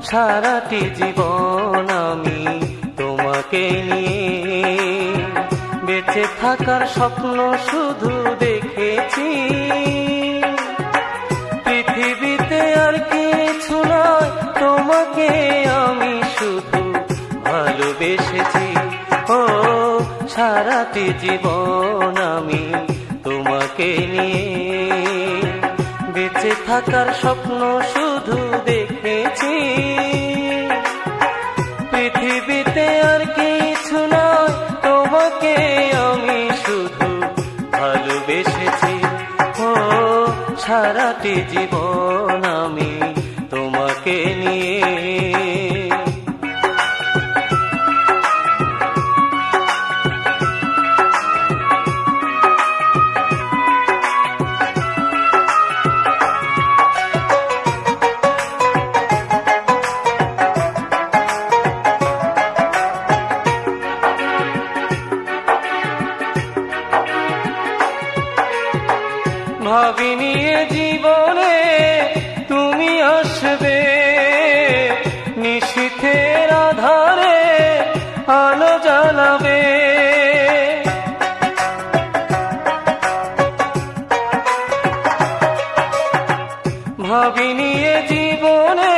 সারাটি জীবন আমি তোমাকে নিয়ে বেঁচে থাকার স্বপ্ন শুধু দেখেছি। পৃথিবীতে আর কিছু নয়, তোমাকে আমি শুধু ভালোবেসেছি। ও সারাটি জীবন আমি তোমাকে নিয়ে বেঁচে থাকার স্বপ্ন শুধু দেখেছি। পৃথিবীতে আর কিছু নয়, তোমাকে আমি শুধু ভালোবেসেছি। ও সারাটি জীবন আমি তোমাকে নিয়ে। ভাবিনি এ জীবনে তুমি আসবে, নিশীথের আধারে আলো জ্বালাবে। ভাবিনি এ জীবনে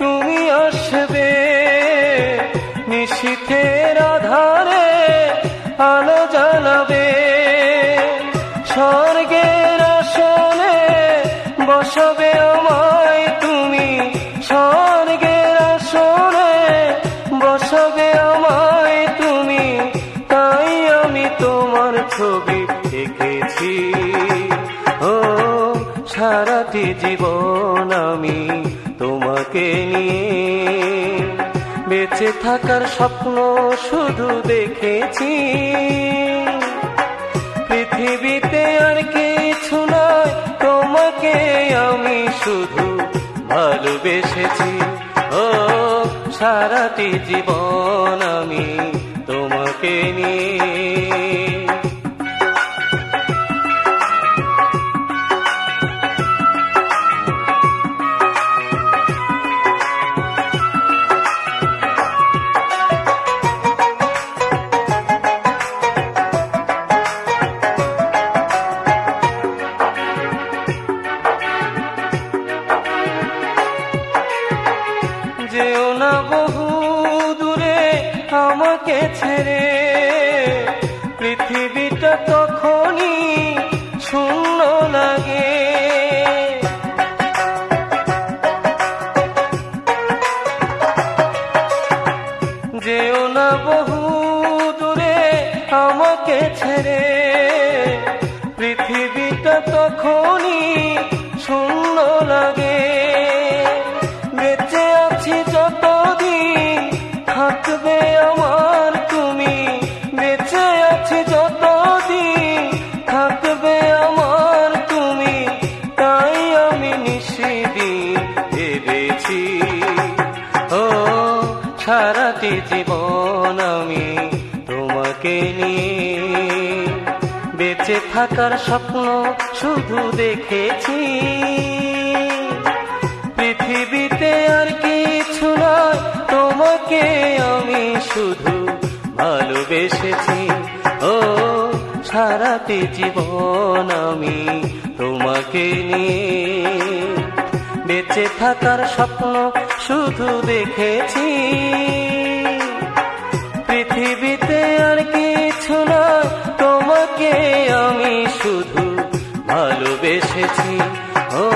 তুমি আসবে, নিশীথের আধারে আলো জ্বালাবে। স্বর্গের আসনে বসাবে আমায় তুমি, স্বর্গের আসনে বসাবে আমায় তুমি। তাই আমি তোমার ছবি এঁকেছি। ও সারাটি জীবন আমি তোমাকে নিয়ে বেঁচে থাকার স্বপ্ন শুধু দেখেছি। পৃথিবীতে আর কিছু নয়, তোমাকে আমি শুধু ভালোবেসেছি। ও সারাটি জীবন আমি তোমাকে নিয়ে। যেও না বহু দূরে আমাকে ছেড়ে, পৃথিবীটা তখনই শূন্য লাগে। যেও না বহু দূরে আমাকে ছেড়ে, পৃথিবীটা তখনই শূন্য লাগে। বেঁচে আছি যতদিন থাকবে আমার তুমি, বেঁচে আছি যতদিন থাকবে আমার তুমি। তাই আমি নিশিদিন ভেবেছি। ও সারাটি জীবন আমি তোমাকে নিয়ে বেঁচে থাকার স্বপ্ন শুধু দেখেছি। পৃথিবীতে আর কিছু নয়, তোমাকে আমি শুধু ভালোবেসেছি। ও সারাটি জীবন আমি তোমাকে নিয়ে বেঁচে থাকার স্বপ্ন শুধু দেখেছি। পৃথিবীতে আর কিছু নয়, তোমাকে আমি শুধু ভালোবেসেছি। ও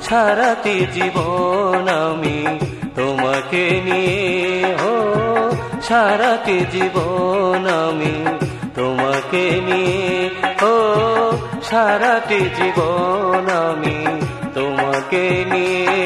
সারাটি জীবন আমি তোমাকে নিয়ে। ও সারাটি জীবন আমি তোমাকে নিয়ে। ও সারাটি জীবন আমি তোমাকে নিয়ে।